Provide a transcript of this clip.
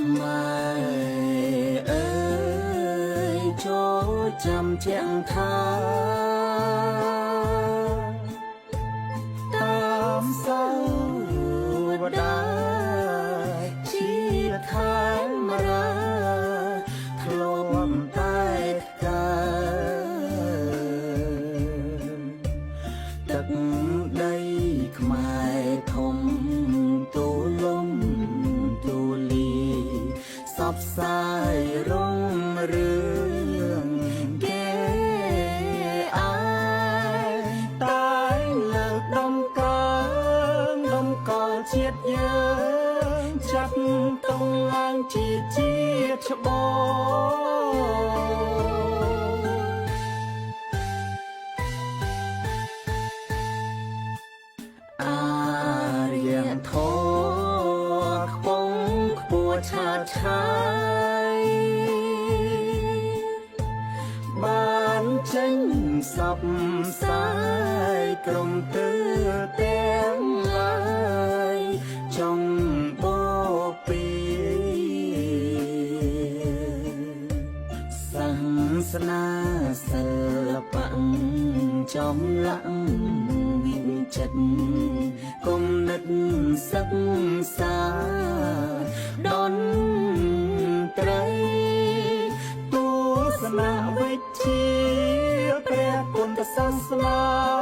ខ្មែរអើយចូលចាំទាំងថាតាមសៅវតាជាខែមរាធ្លាប់តែកើតទឹកដីខ្មែរធំទូលំទូលាសពសាយរុងរឿងគេអាយតែលើកដំកើងដំកល់ជាតិយើងចាត់តុងឡើងជាជាតិច្បងអារៀងធរខ្ពងខ្ពស់ឆាតឆាយបានចេញសពសាយក្រុមទើទាំងឡាយចង់បពីសាសនាសិល្បៈចំឡាក់វិចិត្រគំនិតសិក្សាដនត្រីទស្សនវិជ្ជាព្រះពុទ្ធសាសនា